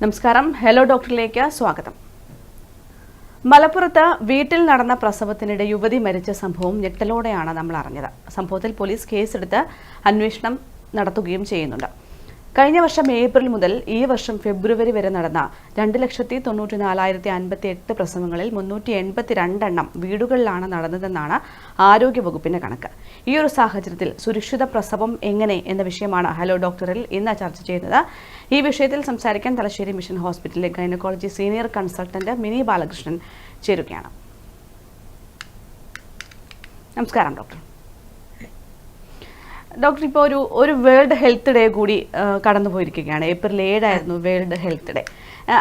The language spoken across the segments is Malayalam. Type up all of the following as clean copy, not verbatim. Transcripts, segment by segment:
നമസ്കാരം. ഹലോ ഡോക്ടറിലേക്ക് സ്വാഗതം. മലപ്പുറത്ത് വീട്ടിൽ നടന്ന പ്രസവത്തിനിടെ യുവതി മരിച്ച സംഭവം ഞെട്ടലോടെയാണ് നമ്മൾ അറിഞ്ഞത്. സംഭവത്തിൽ പോലീസ് കേസെടുത്ത് അന്വേഷണം നടത്തുകയും ചെയ്യുന്നുണ്ട്. കഴിഞ്ഞ വർഷം ഏപ്രിൽ മുതൽ ഈ വർഷം ഫെബ്രുവരി വരെ നടന്ന 2,94,058 പ്രസവങ്ങളിൽ 382 എണ്ണം വീടുകളിലാണ് നടന്നതെന്നാണ് ആരോഗ്യവകുപ്പിന്റെ കണക്ക്. ഈ ഒരു സാഹചര്യത്തിൽ സുരക്ഷിത പ്രസവം എങ്ങനെ എന്ന വിഷയമാണ് ഹലോ ഡോക്ടറിൽ ഇന്ന് ചർച്ച ചെയ്യുന്നത്. ഈ വിഷയത്തിൽ സംസാരിക്കാൻ തലശ്ശേരി മിഷൻ ഹോസ്പിറ്റലിലെ gynaecology senior consultant mini Balakrishnan ചേരുകയാണ്. നമസ്കാരം ഡോക്ടർ. ഡോക്ടർ, ഇപ്പോൾ ഒരു വേൾഡ് ഹെൽത്ത് ഡേ കൂടി കടന്നു പോയിരിക്കുകയാണ്. ഏപ്രിൽ 7 ആയിരുന്നു വേൾഡ് ഹെൽത്ത് ഡേ.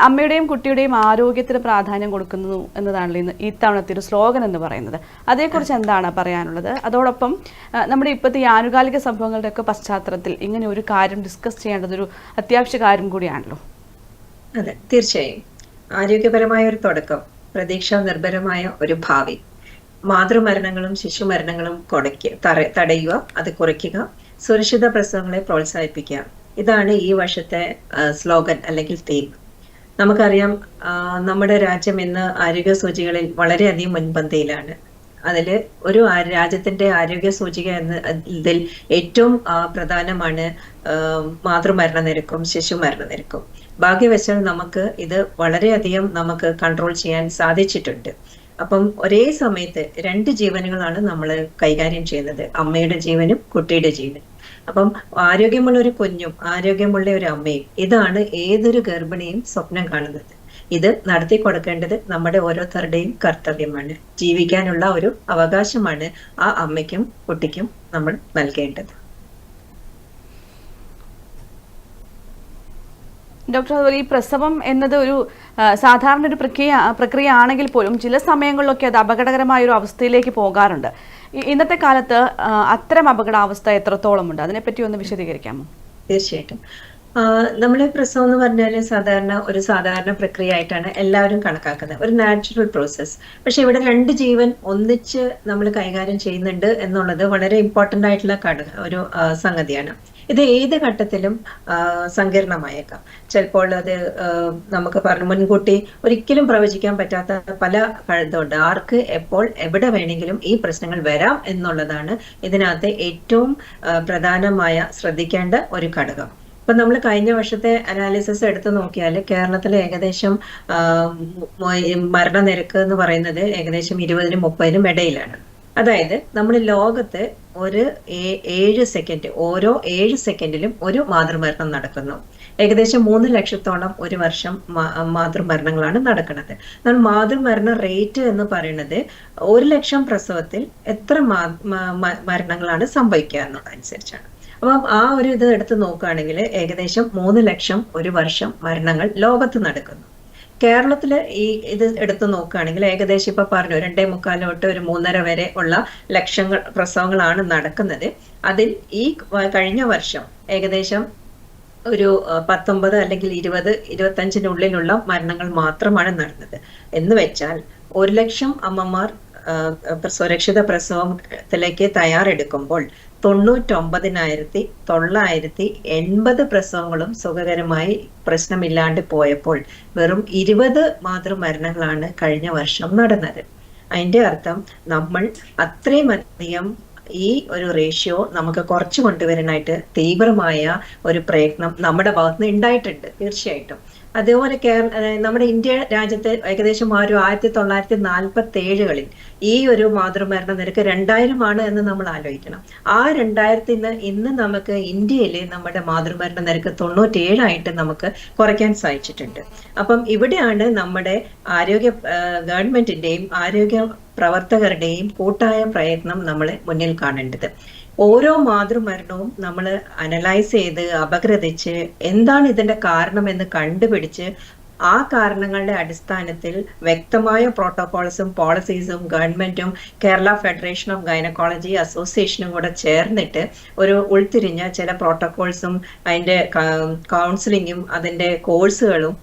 അമ്മയുടെയും കുട്ടിയുടെയും ആരോഗ്യത്തിന് പ്രാധാന്യം കൊടുക്കുന്നു എന്നതാണല്ലോ ഈ തവണത്തെ ഒരു സ്ലോഗൻ എന്ന് പറയുന്നത്. അതേക്കുറിച്ച് എന്താണ് പറയാനുള്ളത്? അതോടൊപ്പം നമ്മുടെ ഇപ്പോഴത്തെ ഈ ആനുകാലിക സംഭവങ്ങളുടെയൊക്കെ പശ്ചാത്തലത്തിൽ ഇങ്ങനെ ഒരു കാര്യം ഡിസ്കസ് ചെയ്യേണ്ടതൊരു അത്യാവശ്യ കാര്യം കൂടിയാണല്ലോ. അതെ, തീർച്ചയായും. ആരോഗ്യപരമായ ഒരു തുടക്കം, പ്രതീക്ഷാ നിർഭരമായ ഒരു ഭാവി, മാതൃമരണങ്ങളും ശിശുമരണങ്ങളും തടയുക, അത് കുറയ്ക്കുക, സുരക്ഷിത പ്രസവങ്ങളെ പ്രോത്സാഹിപ്പിക്കുക. ഇതാണ് ഈ വർഷത്തെ സ്ലോഗൻ അല്ലെങ്കിൽ തീം. നമുക്കറിയാം, നമ്മുടെ രാജ്യം ഇന്ന് ആരോഗ്യ സൂചികകളിൽ വളരെയധികം മുൻപന്തിയിലാണ്. അതില് ഒരു രാജ്യത്തിന്റെ ആരോഗ്യ സൂചിക ഇതിൽ ഏറ്റവും പ്രധാനമാണ് മാതൃമരണ നിരക്കും ശിശുമരണ നിരക്കും. ഭാഗ്യവശാൽ നമുക്ക് ഇത് വളരെയധികം നമുക്ക് കൺട്രോൾ ചെയ്യാൻ സാധിച്ചിട്ടുണ്ട്. അപ്പം ഒരേ സമയത്ത് 2 ജീവനുകളാണ് നമ്മൾ കൈകാര്യം ചെയ്യുന്നത്, അമ്മയുടെ ജീവനും കുട്ടിയുടെ ജീവനും. അപ്പം ആരോഗ്യമുള്ള ഒരു കുഞ്ഞും ആരോഗ്യമുള്ള ഒരു അമ്മയും, ഇതാണ് ഏതൊരു ഗർഭിണിയും സ്വപ്നം കാണുന്നത്. ഇത് നടത്തി കൊടുക്കേണ്ടത് നമ്മുടെ ഓരോരുത്തരുടെയും കർത്തവ്യമാണ്. ജീവിക്കാനുള്ള ഒരു അവകാശമാണ് ആ അമ്മയ്ക്കും കുട്ടിക്കും നമ്മൾ നൽകേണ്ടത്. ഡോക്ടർ, അതുപോലെ ഈ പ്രസവം എന്നത് ഒരു സാധാരണ ഒരു പ്രക്രിയ ആണെങ്കിൽ പോലും ചില സമയങ്ങളിലൊക്കെ അത് അപകടകരമായ ഒരു അവസ്ഥയിലേക്ക് പോകാറുണ്ട്. ഇന്നത്തെ കാലത്ത് അത്തരം അപകടാവസ്ഥ എത്രത്തോളം ഉണ്ട്? അതിനെപ്പറ്റി ഒന്ന് വിശദീകരിക്കാമോ? തീർച്ചയായിട്ടും. നമ്മളെ പ്രസവം എന്ന് പറഞ്ഞാൽ ഒരു സാധാരണ പ്രക്രിയ ആയിട്ടാണ് എല്ലാവരും കണക്കാക്കുന്നത്, ഒരു നാച്ചുറൽ പ്രോസസ്. പക്ഷെ ഇവിടെ 2 ജീവൻ ഒന്നിച്ച് നമ്മൾ കൈകാര്യം ചെയ്യുന്നുണ്ട് എന്നുള്ളത് വളരെ ഇമ്പോർട്ടന്റ് ആയിട്ടുള്ള ഒരു സംഗതിയാണ്. ഇത് ഏത് ഘട്ടത്തിലും സങ്കീർണമായേക്കാം. ചിലപ്പോൾ അത് നമുക്ക് മുൻകൂട്ടി ഒരിക്കലും പ്രവചിക്കാൻ പറ്റാത്ത പല ഇതുണ്ട്. ആർക്ക് എപ്പോൾ എവിടെ വേണമെങ്കിലും ഈ പ്രശ്നങ്ങൾ വരാം എന്നുള്ളതാണ് ഇതിനകത്ത് ഏറ്റവും പ്രധാനമായ ശ്രദ്ധിക്കേണ്ട ഒരു ഘടകം. ഇപ്പൊ നമ്മൾ കഴിഞ്ഞ വർഷത്തെ അനാലിസിസ് എടുത്തു നോക്കിയാൽ കേരളത്തിലെ ഏകദേശം മരണനിരക്ക് എന്ന് പറയുന്നത് ഏകദേശം 20-30 ഇടയിലാണ്. അതായത് നമ്മൾ ലോകത്ത് ഓരോ 7 സെക്കൻഡിലും ഒരു മാതൃമരണം നടക്കുന്നു. ഏകദേശം 3 ലക്ഷത്തോളം ഒരു വർഷം മാതൃമരണങ്ങളാണ് നടക്കുന്നത്. എന്നാൽ മാതൃമരണ റേറ്റ് എന്ന് പറയുന്നത് 1 ലക്ഷം പ്രസവത്തിൽ എത്ര മരണങ്ങളാണ് സംഭവിക്കുക എന്നുള്ളതനുസരിച്ചാണ്. അപ്പം ആ ഒരു ഇത് എടുത്ത് നോക്കുകയാണെങ്കിൽ ഏകദേശം 3 ലക്ഷം ഒരു വർഷം മരണങ്ങൾ ലോകത്ത് നടക്കുന്നു. കേരളത്തില് ഇത് എടുത്തു നോക്കുകയാണെങ്കിൽ ഏകദേശം ഇപ്പൊ പറഞ്ഞു 2.25 തൊട്ട് ഒരു 3.5 വരെ ഉള്ള ലക്ഷങ്ങൾ പ്രസവങ്ങളാണ് നടക്കുന്നത്. അതിൽ ഈ കഴിഞ്ഞ വർഷം ഏകദേശം ഒരു 19 അല്ലെങ്കിൽ 20-25 മരണങ്ങൾ മാത്രമാണ് നടന്നത്. എന്ന് വെച്ചാൽ 1 ലക്ഷം അമ്മമാർ സുരക്ഷിത പ്രസവത്തിലേക്ക് തയ്യാറെടുക്കുമ്പോൾ 99,980 പ്രസവങ്ങളും സുഖകരമായി പ്രശ്നമില്ലാണ്ട് പോയപ്പോൾ വെറും 20 മാതൃമരണങ്ങളാണ് കഴിഞ്ഞ വർഷം നടന്നത്. അതിന്റെ അർത്ഥം നമ്മൾ അത്രയും അധികം ഈ ഒരു റേഷ്യോ നമുക്ക് കുറച്ചു കൊണ്ടുവരാനായിട്ട് തീവ്രമായ ഒരു പ്രയത്നം നമ്മുടെ ഭാഗത്തുനിന്ന് ഉണ്ടായിട്ടുണ്ട്. തീർച്ചയായിട്ടും. അതേപോലെ നമ്മുടെ ഇന്ത്യ രാജ്യത്ത് ഏകദേശം 1947 ഈ ഒരു മാതൃമരണ നിരക്ക് 2000 ആണ് എന്ന് നമ്മൾ ആലോചിക്കണം. ആ 2000 ഇന്ന് നമുക്ക് ഇന്ത്യയിൽ നമ്മുടെ മാതൃമരണ നിരക്ക് 97 നമുക്ക് കുറയ്ക്കാൻ സാധിച്ചിട്ടുണ്ട്. അപ്പം ഇവിടെയാണ് നമ്മുടെ ഗവൺമെന്റിന്റെയും ആരോഗ്യ പ്രവർത്തകരുടെയും കൂട്ടായ പ്രയത്നം നമ്മളെ മുന്നിൽ കാണേണ്ടത്. ഓരോ മാതൃമരണവും നമ്മൾ അനലൈസ് ചെയ്ത് അപഗ്രഥിച്ച് എന്താണ് ഇതിന്റെ കാരണം എന്ന് കണ്ടുപിടിച്ച് ആ കാരണങ്ങളുടെ അടിസ്ഥാനത്തിൽ വ്യക്തമായ പ്രോട്ടോകോൾസും പോളിസീസും ഗവൺമെന്റും കേരള ഫെഡറേഷൻ ഓഫ് ഗൈനക്കോളജി അസോസിയേഷനും കൂടെ ചേർന്നിട്ട് ഒരു ഉൾത്തിരിഞ്ഞ ചില പ്രോട്ടോകോൾസും അതിന്റെ കൗൺസിലിങ്ങും അതിന്റെ കോഴ്സുകളും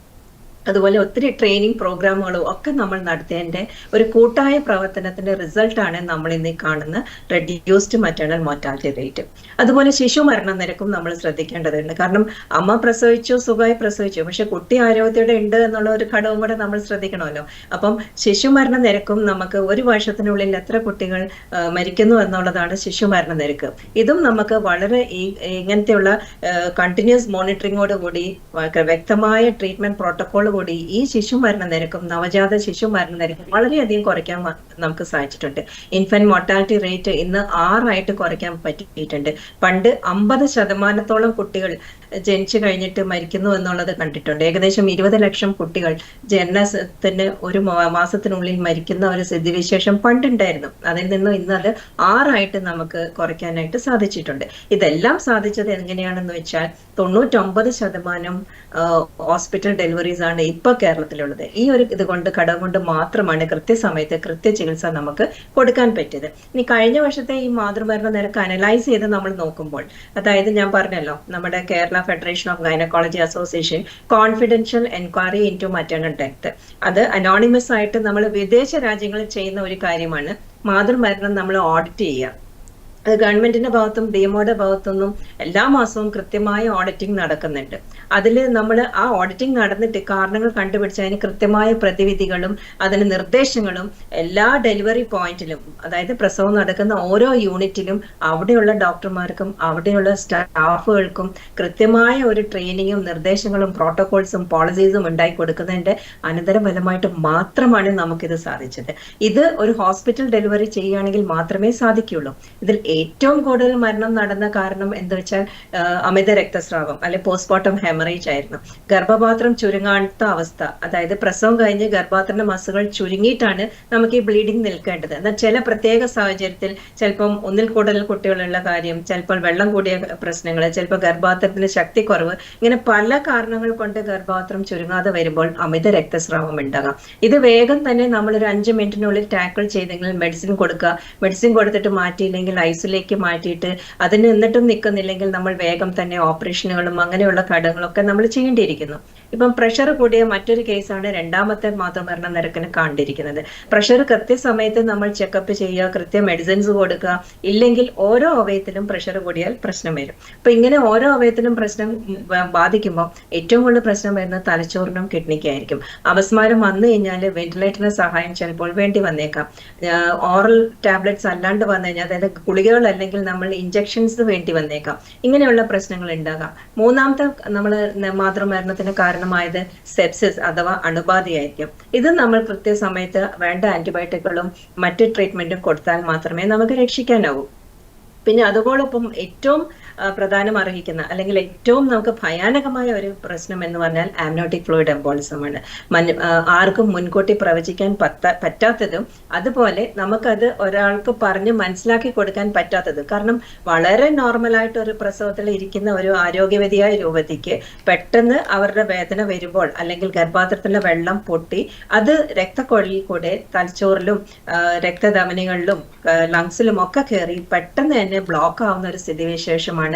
അതുപോലെ ഒത്തിരി ട്രെയിനിങ് പ്രോഗ്രാമുകളും ഒക്കെ നമ്മൾ നടത്തിയതിന്റെ ഒരു കൂട്ടായ പ്രവർത്തനത്തിന്റെ റിസൾട്ടാണ് നമ്മൾ ഇന്ന് കാണുന്ന റെഡ്യൂസ്ഡ് മറ്റേണൽ മോർട്ടാലിറ്റി റേറ്റ്. അതുപോലെ ശിശു മരണ നിരക്കും നമ്മൾ ശ്രദ്ധിക്കേണ്ടതുണ്ട്. കാരണം അമ്മ പ്രസവിച്ചു, സുഖമായി പ്രസവിച്ചു, പക്ഷെ കുട്ടി ആരോഗ്യത്തോടെ ഉണ്ട് എന്നുള്ള ഒരു ഘടകം കൂടെ നമ്മൾ ശ്രദ്ധിക്കണമല്ലോ. അപ്പം ശിശു മരണ നിരക്കും നമുക്ക് ഒരു വർഷത്തിനുള്ളിൽ എത്ര കുട്ടികൾ മരിക്കുന്നു എന്നുള്ളതാണ് ശിശു മരണ നിരക്ക്. ഇതും നമുക്ക് വളരെ ഇങ്ങനത്തെയുള്ള കണ്ടിന്യൂസ് മോണിറ്ററിങ്ങോട് കൂടി വ്യക്തമായ ട്രീറ്റ്മെന്റ് പ്രോട്ടോകോൾ കൂടി ഈ ശിശു മരണ നിരക്കും നവജാത ശിശു മരണ നിരക്കും വളരെയധികം കുറയ്ക്കാൻ നമുക്ക് സാധിച്ചിട്ടുണ്ട്. ഇൻഫന്റ് മോർട്ടാലിറ്റി റേറ്റ് ഇന്ന് 6 കുറയ്ക്കാൻ പറ്റിയിട്ടുണ്ട്. പണ്ട് 50% കുട്ടികൾ ജനിച്ചു കഴിഞ്ഞിട്ട് മരിക്കുന്നു എന്നുള്ളത് കണ്ടിട്ടുണ്ട്. ഏകദേശം 20 ലക്ഷം കുട്ടികൾ ജനനത്തിന് ഒരു മാസത്തിനുള്ളിൽ മരിക്കുന്ന ഒരു സ്ഥിതിവിശേഷം പണ്ടുണ്ടായിരുന്നു. അതിൽ നിന്നും ഇന്ന് അത് 6 നമുക്ക് കുറയ്ക്കാനായിട്ട് സാധിച്ചിട്ടുണ്ട്. ഇതെല്ലാം സാധിച്ചത് എങ്ങനെയാണെന്ന് വെച്ചാൽ 99% ഹോസ്പിറ്റൽ ഡെലിവറീസ് ആണ് ഇപ്പൊ കേരളത്തിലുള്ളത്. ഈ ഒരു ഘടകം കൊണ്ട് മാത്രമാണ് കൃത്യസമയത്ത് കൃത്യചികിത്സ നമുക്ക് കൊടുക്കാൻ പറ്റിയത്. ഇനി കഴിഞ്ഞ വർഷത്തെ ഈ മാതൃമരണ നിരക്ക് അനലൈസ് ചെയ്ത് നമ്മൾ നോക്കുമ്പോൾ, അതായത് ഞാൻ പറഞ്ഞല്ലോ, നമ്മുടെ Kerala federation of gynaecology association confidential enquiry into maternal death, അത് അനോണിമസ് ആയിട്ട് നമ്മൾ വിദേശ രാജ്യങ്ങളിൽ ചെയ്യുന്ന ഒരു കാര്യമാണ്. മാതൃമരണം നമ്മൾ ഓഡിറ്റ് ചെയ്യുക. അത് ഗവൺമെന്റിന്റെ ഭാഗത്തും ഡിഎംഒയുടെ ഭാഗത്തുനിന്നും എല്ലാ മാസവും കൃത്യമായ ഓഡിറ്റിംഗ് നടക്കുന്നുണ്ട്. അതിൽ നമ്മൾ ആ ഓഡിറ്റിംഗ് നടന്നിട്ട് കാരണങ്ങൾ കണ്ടുപിടിച്ച് അതിന് കൃത്യമായ പ്രതിവിധികളും അതിന് നിർദ്ദേശങ്ങളും എല്ലാ ഡെലിവറി പോയിന്റിലും, അതായത് പ്രസവം നടക്കുന്ന ഓരോ യൂണിറ്റിലും അവിടെയുള്ള ഡോക്ടർമാർക്കും അവിടെയുള്ള സ്റ്റാഫുകൾക്കും കൃത്യമായ ഒരു ട്രെയിനിങ്ങും നിർദ്ദേശങ്ങളും പ്രോട്ടോകോൾസും പോളിസീസും ഉണ്ടായി കൊടുക്കുന്നതിന്റെ അനന്തരഫലമായിട്ട് മാത്രമാണ് നമുക്കിത് സാധിച്ചത്. ഇത് ഒരു ഹോസ്പിറ്റൽ ഡെലിവറി ചെയ്യുകയാണെങ്കിൽ മാത്രമേ സാധിക്കുകയുള്ളൂ. ഇതിൽ ഏറ്റവും കൂടുതൽ മരണം നടന്ന കാരണം എന്താ വെച്ചാൽ അമിത രക്തസ്രാവം അല്ലെ പോസ്റ്റ്മോർട്ടം ഹെമറേജ് ആയിരുന്നു. ഗർഭപാത്രം ചുരുങ്ങാത്ത അവസ്ഥ, അതായത് പ്രസവം കഴിഞ്ഞ് ഗർഭപാത്രത്തിന്റെ മസുകൾ ചുരുങ്ങിയിട്ടാണ് നമുക്ക് ഈ ബ്ലീഡിങ് നിൽക്കേണ്ടത്. എന്നാൽ ചില പ്രത്യേക സാഹചര്യത്തിൽ ചിലപ്പം ഒന്നിൽ കൂടുതൽ കുട്ടികളുള്ള കാര്യം, ചിലപ്പോൾ വെള്ളം കൂടിയ പ്രശ്നങ്ങൾ, ചിലപ്പോൾ ഗർഭപാത്രത്തിന് ശക്തി കുറവ്, ഇങ്ങനെ പല കാരണങ്ങൾ കൊണ്ട് ഗർഭപാത്രം ചുരുങ്ങാതെ വരുമ്പോൾ അമിത രക്തസ്രാവം ഉണ്ടാകാം. ഇത് വേഗം തന്നെ നമ്മൾ ഒരു 5 മിനിറ്റിനുള്ളിൽ ടാക്കിൾ ചെയ്തെങ്കിൽ മെഡിസിൻ കൊടുക്കുക. മെഡിസിൻ കൊടുത്തിട്ട് മാറ്റിയില്ലെങ്കിൽ ഐസിലേക്ക് മാറ്റിയിട്ട് അതിന് എന്നിട്ടും നിൽക്കുന്നില്ലെങ്കിൽ നമ്മൾ വേഗം തന്നെ ഓപ്പറേഷനുകളും അങ്ങനെയുള്ള ഘടകങ്ങളൊക്കെ നമ്മൾ ചെയ്യേണ്ടിയിരിക്കുന്നു. ഇപ്പം പ്രഷർ കൂടിയ മറ്റൊരു കേസാണ് രണ്ടാമത്തെ മാതൃമരണ നിരക്കിന് കണ്ടിരിക്കുന്നത്. പ്രഷർ കൃത്യസമയത്ത് നമ്മൾ ചെക്കപ്പ് ചെയ്യുക, കൃത്യ മെഡിസിൻസ് കൊടുക്കുക. ഇല്ലെങ്കിൽ ഓരോ അവയവത്തിലും പ്രഷർ കൂടിയാൽ പ്രശ്നം വരും. അപ്പൊ ഇങ്ങനെ ഓരോ അവയവത്തിലും പ്രശ്നം ബാധിക്കുമ്പോൾ ഏറ്റവും കൂടുതൽ പ്രശ്നം വരുന്നത് തലച്ചോറിനും കിഡ്നിക്കായിരിക്കും. അപസ്മാരം വന്നു കഴിഞ്ഞാൽ വെന്റിലേറ്ററിന്റെ സഹായം ചിലപ്പോൾ വേണ്ടി വന്നേക്കാം. ഓറൽ ടാബ്ലറ്റ്സ് അല്ലാണ്ട് വന്നു കഴിഞ്ഞാൽ, അതായത് ഗുളികകൾ അല്ലെങ്കിൽ നമ്മൾ ഇഞ്ചക്ഷൻസ് വേണ്ടി വന്നേക്കാം. ഇങ്ങനെയുള്ള പ്രശ്നങ്ങൾ ഉണ്ടാകാം. മൂന്നാമത്തെ നമ്മൾ മാതൃമരണത്തിന് കാരണമായത് സെപ്സിസ് അഥവാ അണുബാധയായിരിക്കും. ഇത് നമ്മൾ കൃത്യസമയത്ത് വേണ്ട ആന്റിബയോട്ടിക്കുകളും മറ്റ് ട്രീറ്റ്മെന്റും കൊടുത്താൽ മാത്രമേ നമുക്ക് രക്ഷിക്കാനാവൂ. പിന്നെ അതോടൊപ്പം ഏറ്റവും പ്രധാനം അർഹിക്കുന്ന അല്ലെങ്കിൽ ഏറ്റവും നമുക്ക് ഭയാനകമായ ഒരു പ്രശ്നം എന്ന് പറഞ്ഞാൽ ആംനോട്ടിക് ഫ്ലൂയിഡ് എംബോളിസം ആണ്. ആർക്കും മുൻകൂട്ടി പ്രവചിക്കാൻ പറ്റാത്തതും അതുപോലെ നമുക്കത് ഒരാൾക്ക് പറഞ്ഞ് മനസ്സിലാക്കി കൊടുക്കാൻ പറ്റാത്തതും. കാരണം വളരെ നോർമലായിട്ട് ഒരു പ്രസവത്തിൽ ഇരിക്കുന്ന ഒരു ആരോഗ്യവതിയായ യുവതിക്ക് പെട്ടെന്ന് അവരുടെ വേദന വരുമ്പോൾ അല്ലെങ്കിൽ ഗർഭാത്രത്തിലെ വെള്ളം പൊട്ടി അത് രക്തക്കൊഴലിൽ കൂടെ തലച്ചോറിലും രക്തധമനികളിലും ലങ്സിലും ഒക്കെ കയറി പെട്ടെന്ന് തന്നെ ബ്ലോക്ക് ആവുന്ന ഒരു സ്ഥിതിവിശേഷമാണ്